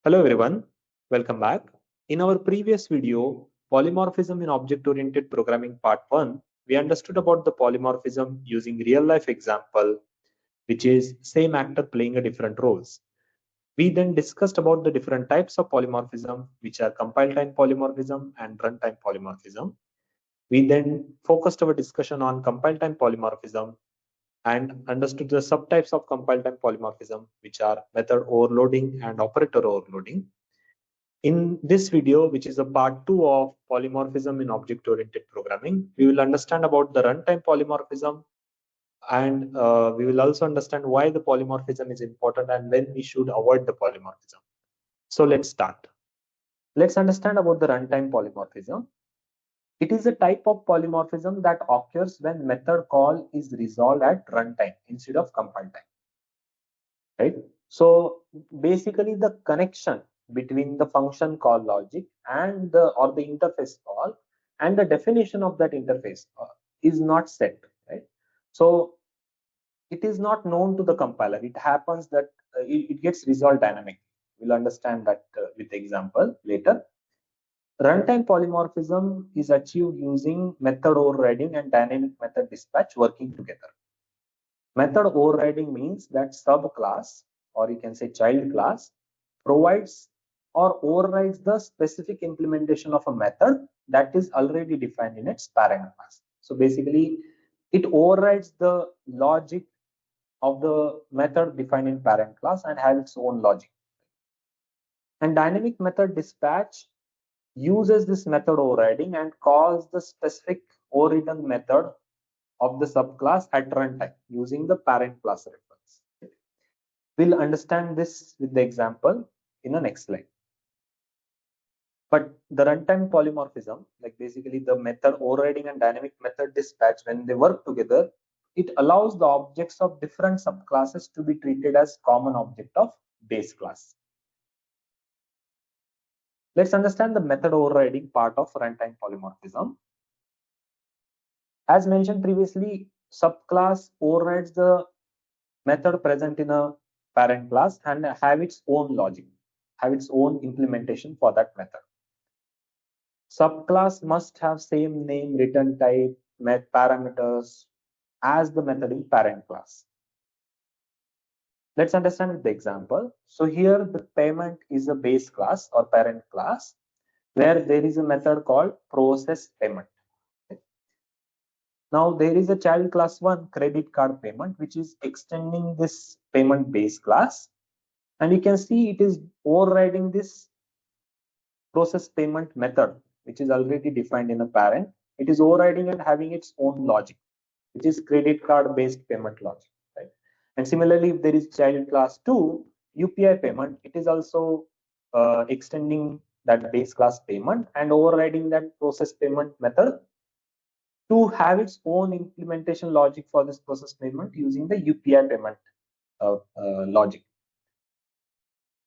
Hello everyone, welcome back. In our previous video, Polymorphism in Object-Oriented Programming Part 1, we understood about the polymorphism using real-life example, which is same actor playing a different roles. We then discussed about the different types of polymorphism, which are compile-time polymorphism and runtime polymorphism. We then focused our discussion on compile-time polymorphism and understood the subtypes of compile-time polymorphism, which are method overloading and operator overloading. In this video, which is a part 2 of polymorphism in object-oriented programming, we will understand about the runtime polymorphism, and we will also understand why the polymorphism is important and when we should avoid the polymorphism. So let's start. Let's understand about the runtime polymorphism. It is a type of polymorphism that occurs when method call is resolved at runtime instead of compile time. Right? So basically the connection between the function call logic and the interface call and the definition of that interface is not set, right? So it is not known to the compiler. It happens that it gets resolved dynamically. We'll understand that with example later. Runtime polymorphism is achieved using method overriding and dynamic method dispatch working together. Method overriding means that subclass, or you can say child class, provides or overrides the specific implementation of a method that is already defined in its parent class. So basically, it overrides the logic of the method defined in parent class and has its own logic. And dynamic method dispatch uses this method overriding and calls the specific overridden method of the subclass at runtime using the parent class reference. We'll understand this with the example in the next slide. But the runtime polymorphism, like basically the method overriding and dynamic method dispatch, when they work together, it allows the objects of different subclasses to be treated as common object of base class. Let's understand the method overriding part of runtime polymorphism. As mentioned previously, subclass overrides the method present in a parent class and have its own logic, have its own implementation for that method. Subclass must have same name, return type, parameters as the method in parent class. Let's understand with the example. So here the payment is a base class or parent class where there is a method called process payment. Now there is a child class 1 credit card payment, which is extending this payment base class, and you can see it is overriding this process payment method, which is already defined in a parent. It is overriding and having its own logic, which is credit card based payment logic, right? And similarly, if there is child class 2 UPI payment, it is also extending that base class payment and overriding that process payment method to have its own implementation logic for this process payment using the UPI payment logic.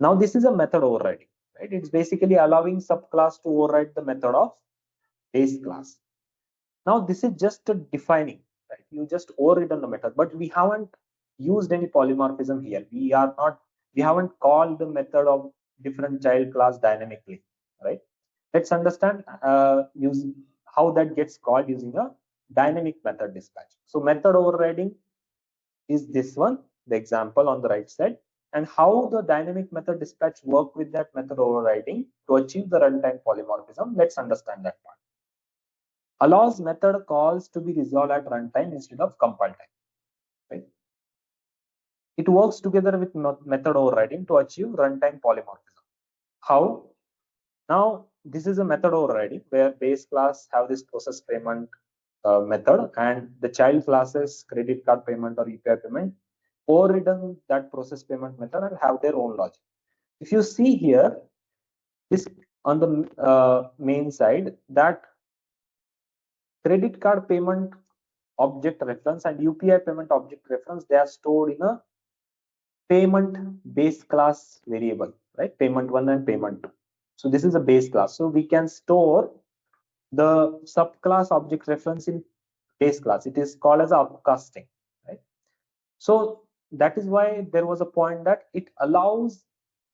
Now this is a method overriding, right? It's basically allowing subclass to override the method of base class. Now this is just a defining, right? You just overridden the method, but we haven't used any polymorphism here. We haven't called the method of different child class dynamically, right? Let's understand how that gets called using a dynamic method dispatch. So method overriding is this one, the example on the right side, and how the dynamic method dispatch work with that method overriding to achieve the runtime polymorphism. Let's understand that part. Allows method calls to be resolved at runtime instead of compile time, right? It works together with method overriding to achieve runtime polymorphism. How? Now this is a method overriding where base class have this process payment method and the child classes credit card payment or UPI payment overridden that process payment method and have their own logic. If you see here, this on the main side, that credit card payment object reference and UPI payment object reference, they are stored in a payment base class variable, right? Payment 1 and payment 2. So this is a base class. So we can store the subclass object reference in base class. It is called as upcasting, right? So that is why there was a point that it allows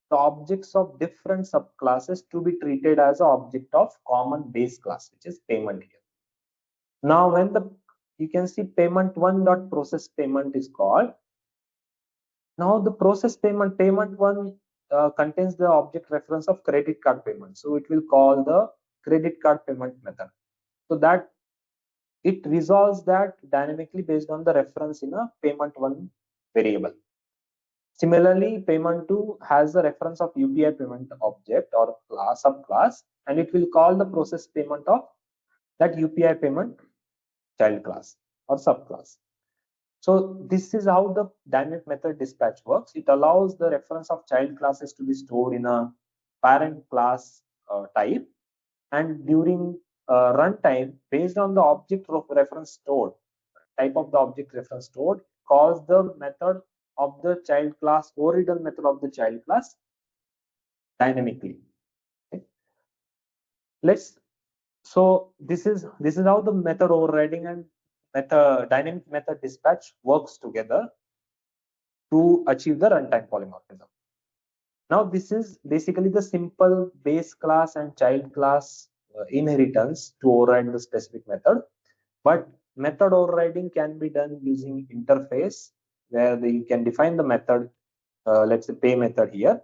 the objects of different subclasses to be treated as an object of common base class, which is payment here. Now, when you can see payment one dot process payment is called. Now the process payment one contains the object reference of credit card payment. So it will call the credit card payment method. So that it resolves that dynamically based on the reference in a payment one variable. Similarly, payment two has the reference of UPI payment object or class subclass, and it will call the process payment of that UPI payment child class or subclass. So this is how the dynamic method dispatch works. It allows the reference of child classes to be stored in a parent class type, and during runtime, based on the object reference stored, type of the object reference stored, calls the method of the child class, original method of the child class dynamically. Okay. So this is how the method overriding and dynamic method dispatch works together to achieve the runtime polymorphism. Now this is basically the simple base class and child class inheritance to override the specific method, but method overriding can be done using interface where you can define the method, let's say pay method here,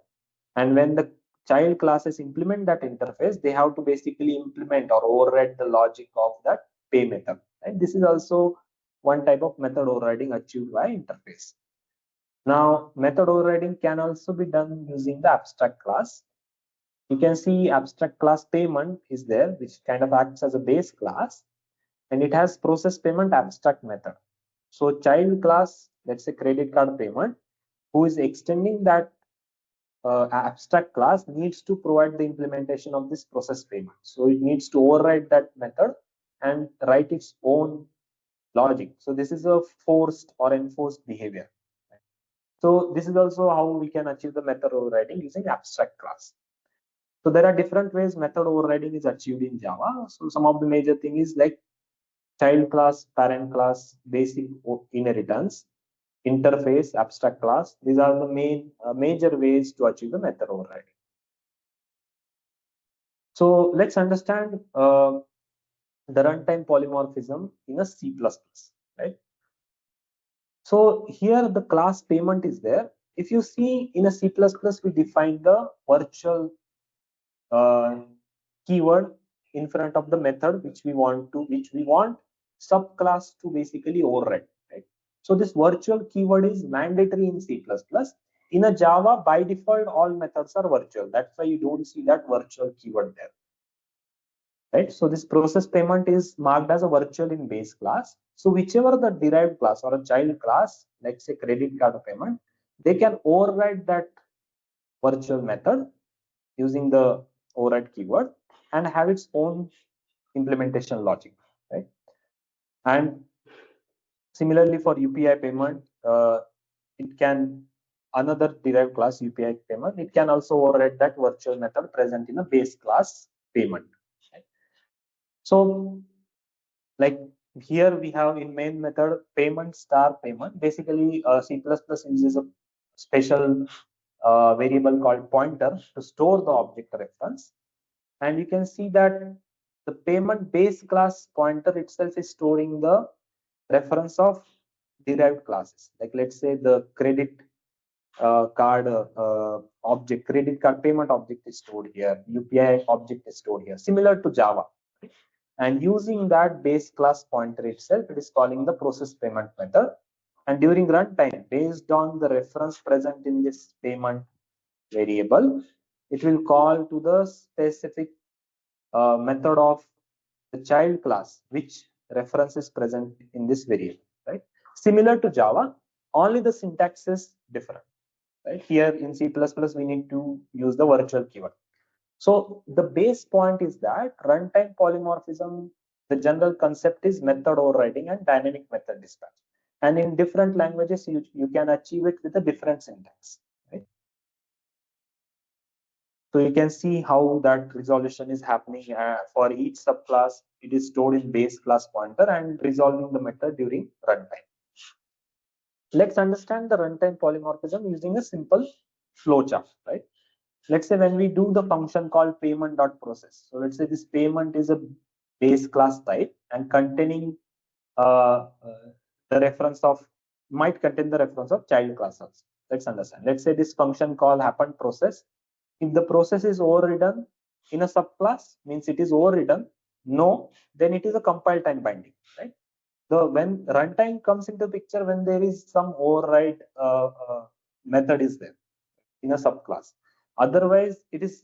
and when the child classes implement that interface, they have to basically implement or override the logic of that pay method. And this is also one type of method overriding achieved by interface. Now, method overriding can also be done using the abstract class. You can see abstract class payment is there, which kind of acts as a base class, and it has process payment abstract method. So child class, let's say credit card payment, who is extending that abstract class needs to provide the implementation of this process payment. So it needs to override that method and write its own logic. So this is a forced or enforced behavior. So this is also how we can achieve the method overriding using abstract class. So there are different ways method overriding is achieved in Java. So some of the major thing is like child class, parent class, basic inheritance, interface, abstract class. These are the main major ways to achieve the method overriding. So let's understand the runtime polymorphism in a C++, right? So here the class payment is there. If you see in a C++, we define the virtual keyword in front of the method which we want subclass to basically override, right? So this virtual keyword is mandatory in C++. In a Java, by default, all methods are virtual. That's why you don't see that virtual keyword there, right? So this process payment is marked as a virtual in base class. So whichever the derived class or a child class, let's say credit card payment, they can override that virtual method using the override keyword and have its own implementation logic, right? And similarly for UPI payment, it can another derived class UPI payment, it can also override that virtual method present in a base class payment. Right? So like here we have in main method payment star payment. Basically C++ uses a special variable called pointer to store the object reference, and you can see that the payment base class pointer itself is storing the reference of derived classes. Like let's say the credit card object, credit card payment object is stored here, UPI object is stored here, similar to Java. And using that base class pointer itself, it is calling the process payment method. And during runtime, based on the reference present in this payment variable, it will call to the specific method of the child class, which reference is present in this variable, right? Similar to Java, only the syntax is different, right? Here in C++, we need to use the virtual keyword. So the base point is that runtime polymorphism, the general concept is method overriding and dynamic method dispatch. And in different languages, you can achieve it with a different syntax, right? So you can see how that resolution is happening for each subclass. It is stored in base class pointer and resolving the method during runtime. Let's understand the runtime polymorphism using a simple flowchart, right? let's say when we do the function called payment.process. So let's say this payment is a base class type and containing the reference of might contain the reference of child class also. Let's understand. Let's say this function call happened process. If the process is overridden in a subclass, means it is overridden. No, then it is a compile time binding, right? The when runtime comes into picture when there is some override method is there in a subclass. Otherwise, it is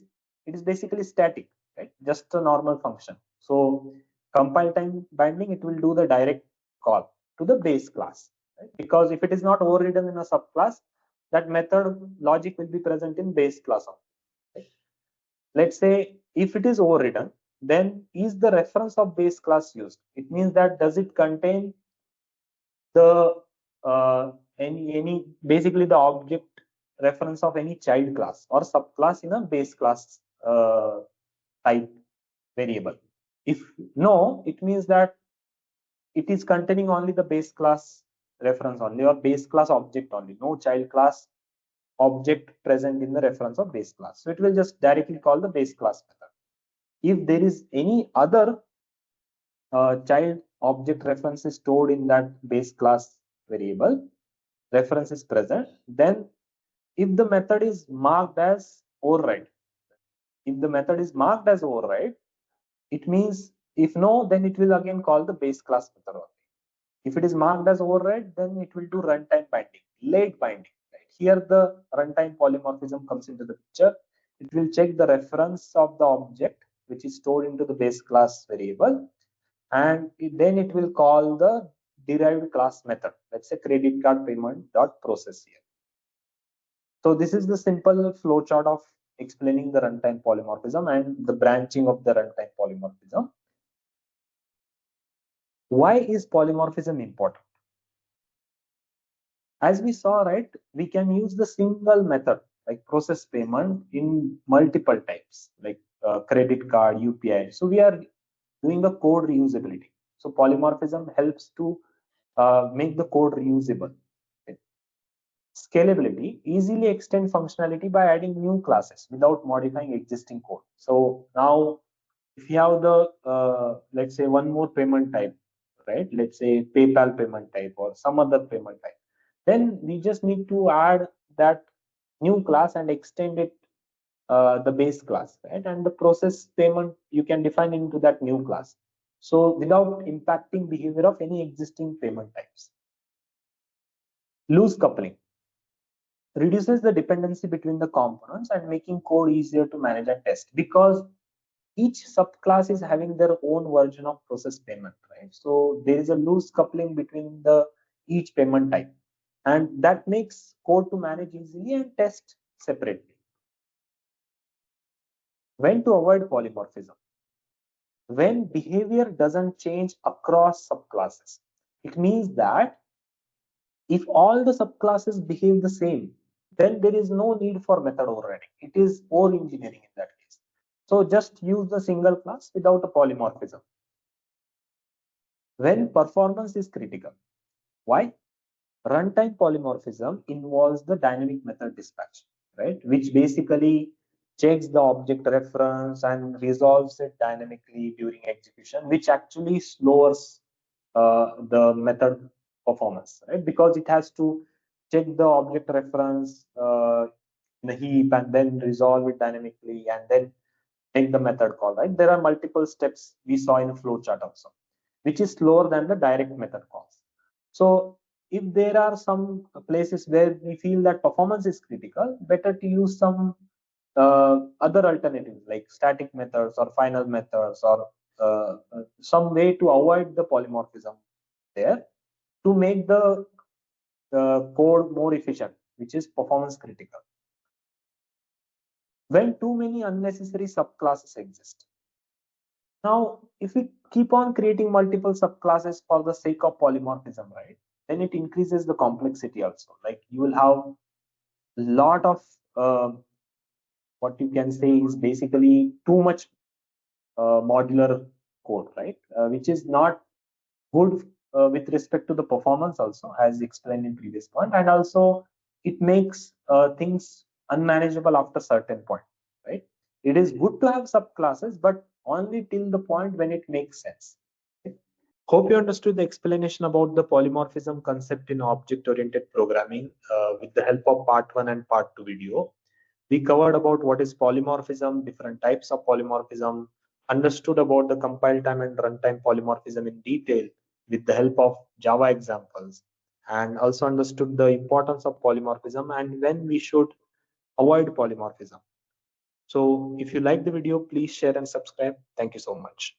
basically static, right? Just a normal function. So compile time binding, it will do the direct call to the base class, right? Because if it is not overridden in a subclass, that method logic will be present in base class. Right? Let's say if it is overridden, then is the reference of base class used? It means that does it contain the any basically the object reference of any child class or subclass in a base class type variable. If no, it means that it is containing only the base class reference only or base class object only, no child class object present in the reference of base class. So it will just directly call the base class method. If there is any other child object reference is stored in that base class variable, reference is present, then if the method is marked as override, if the method is marked as override, it means if no, then it will again call the base class method only. If it is marked as override, then it will do runtime binding, late binding. Right? Here the runtime polymorphism comes into the picture. It will check the reference of the object which is stored into the base class variable, and then it will call the derived class method. Let's say credit card payment dot process here. So this is the simple flowchart of explaining the runtime polymorphism and the branching of the runtime polymorphism. Why is polymorphism important? As we saw, right, we can use the single method like process payment in multiple types like credit card, UPI. So we are doing a code reusability. So polymorphism helps to make the code reusable. Okay. Scalability, easily extend functionality by adding new classes without modifying existing code. So now if you have the let's say one more payment type, right? Let's say PayPal payment type or some other payment type, then we just need to add that new class and extend it the base class, right? And the process payment you can define into that new class. So without impacting behavior of any existing payment types. Loose coupling reduces the dependency between the components and making code easier to manage and test because each subclass is having their own version of process payment, right? So there is a loose coupling between the each payment type, and that makes code to manage easily and test separately. When to avoid polymorphism? When behavior doesn't change across subclasses. It means that if all the subclasses behave the same, then there is no need for method overriding. It is over engineering in that case. So just use the single class without a polymorphism. When performance is critical. Why? Runtime polymorphism involves the dynamic method dispatch, right? Which basically checks the object reference and resolves it dynamically during execution, which actually slows the method performance, right? Because it has to check the object reference in a heap and then resolve it dynamically and then take the method call, right? There are multiple steps we saw in a flowchart also, which is slower than the direct method calls. So if there are some places where we feel that performance is critical, better to use some other alternatives like static methods or final methods or some way to avoid the polymorphism there to make the code more efficient, which is performance critical. When too many unnecessary subclasses exist. Now, if we keep on creating multiple subclasses for the sake of polymorphism, right, then it increases the complexity also. Like you will have a lot of what you can say is basically too much modular code, right, which is not good with respect to the performance also, as explained in previous point, and also it makes things unmanageable after certain point. right? It is good to have subclasses, but only till the point when it makes sense. Okay? Hope you understood the explanation about the polymorphism concept in object-oriented programming with the help of part 1 and part 2 video. We covered about what is polymorphism, different types of polymorphism, understood about the compile time and runtime polymorphism in detail with the help of Java examples, and also understood the importance of polymorphism and when we should avoid polymorphism. So if you like the video, please share and subscribe. Thank you so much.